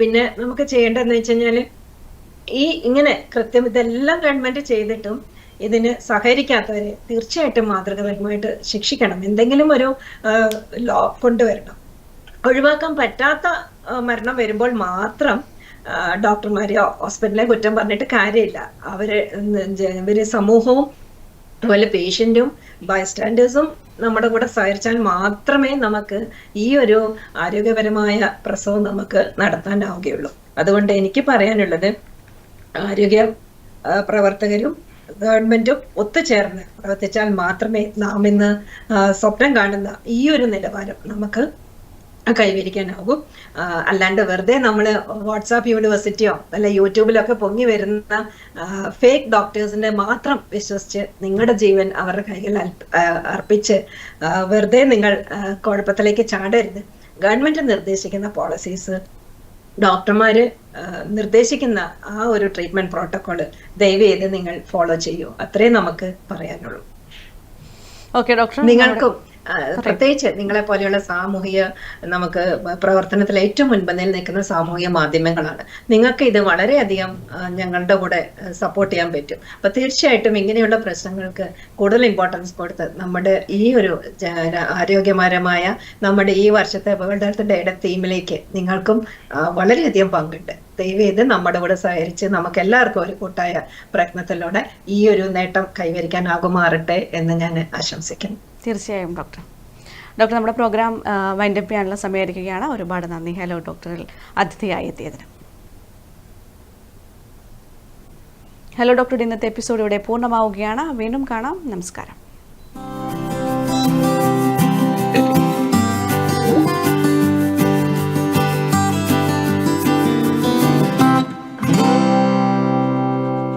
പിന്നെ നമുക്ക് ചെയ്യേണ്ടതെന്ന് വെച്ച് കഴിഞ്ഞാല് ഇങ്ങനെ കൃത്യം ഇതെല്ലാം ഗവൺമെന്റ് ചെയ്തിട്ടും ഇതിന് സഹകരിക്കാത്തവരെ തീർച്ചയായിട്ടും മാതൃകാപരമായിട്ട് ശിക്ഷിക്കണം. എന്തെങ്കിലും ഒരു ലോ കൊണ്ടുവരണം. ഒഴിവാക്കാൻ പറ്റാത്ത മരണം വരുമ്പോൾ മാത്രം ഡോക്ടർമാരെയോ ഹോസ്പിറ്റലിനെ കുറ്റം പറഞ്ഞിട്ട് കാര്യമില്ല. ഇവര് സമൂഹവും അതുപോലെ പേഷ്യന്റും ബൈസ്റ്റാൻഡേഴ്സും നമ്മുടെ കൂടെ സഹകരിച്ചാൽ മാത്രമേ നമുക്ക് ഈ ഒരു ആരോഗ്യപരമായ പ്രസവം നമുക്ക് നടത്താനാവുകയുള്ളൂ. അതുകൊണ്ട് എനിക്ക് പറയാനുള്ളത്, ആരോഗ്യ പ്രവർത്തകരും ഗവൺമെന്റും ഒത്തുചേർന്ന് പ്രവർത്തിച്ചാൽ മാത്രമേ നാം ഇന്ന് സ്വപ്നം കാണുന്ന ഈ ഒരു നിലവാരം നമുക്ക് കൈവരിക്കാനാകും. അല്ലാണ്ട് വെറുതെ നമ്മൾ വാട്സാപ്പ് യൂണിവേഴ്സിറ്റിയോ അല്ല യൂട്യൂബിലൊക്കെ പൊങ്ങി വരുന്ന ഫേക്ക് ഡോക്ടേഴ്സിന്റെ മാത്രം വിശ്വസിച്ച് നിങ്ങളുടെ ജീവൻ അവരുടെ കൈകളിൽ അർപ്പിച്ച് വെറുതെ നിങ്ങൾ കുഴപ്പത്തിലേക്ക് ചാടരുത്. ഗവൺമെന്റ് നിർദ്ദേശിക്കുന്ന പോളിസീസ്, ഡോക്ടർമാര് നിർദ്ദേശിക്കുന്ന ആ ഒരു ട്രീറ്റ്മെന്റ് പ്രോട്ടോകോള് ദയവ് ചെയ്ത് നിങ്ങൾ ഫോളോ ചെയ്യൂ. അത്രേ നമുക്ക് പറയാനുള്ളൂ. നിങ്ങൾക്കും പ്രത്യേകിച്ച് നിങ്ങളെ പോലെയുള്ള സാമൂഹിക നമുക്ക് പ്രവർത്തനത്തിൽ ഏറ്റവും മുൻപന്തിയിൽ നിൽക്കുന്ന സാമൂഹിക മാധ്യമങ്ങളാണ്. നിങ്ങൾക്ക് ഇത് വളരെയധികം ഞങ്ങളുടെ കൂടെ സപ്പോർട്ട് ചെയ്യാൻ പറ്റും. അപ്പൊ തീർച്ചയായിട്ടും ഇങ്ങനെയുള്ള പ്രശ്നങ്ങൾക്ക് കൂടുതൽ ഇമ്പോർട്ടൻസ് കൊടുത്ത് നമ്മുടെ ഈ ഒരു ആരോഗ്യപരമായ നമ്മുടെ ഈ വർഷത്തെ വേൾഡ് ഹെൽത്ത് ഡേയുടെ തീമിലേക്ക് നിങ്ങൾക്കും വളരെയധികം പങ്കുണ്ട്. ദയവേത് നമ്മുടെ കൂടെ സഹകരിച്ച് നമുക്ക് എല്ലാവർക്കും ഒരു കൂട്ടായ പ്രയത്നത്തിലൂടെ ഈ ഒരു നേട്ടം കൈവരിക്കാനാകുമാറട്ടെ എന്ന് ഞാൻ ആശംസിക്കുന്നു. തീർച്ചയായും ഡോക്ടർ. നമ്മുടെ പ്രോഗ്രാം വൈൻഡപ്പ് ചെയ്യാനുള്ള സമയമായിരിക്കുകയാണ്. ഒരുപാട് നന്ദി ഹലോ ഡോക്ടറിൽ അതിഥിയായി എത്തിയതിന്. ഹലോ ഡോക്ടറുടെ ഇന്നത്തെ എപ്പിസോഡ് ഇവിടെ പൂർണ്ണമാവുകയാണ്. വീണ്ടും കാണാം. നമസ്കാരം.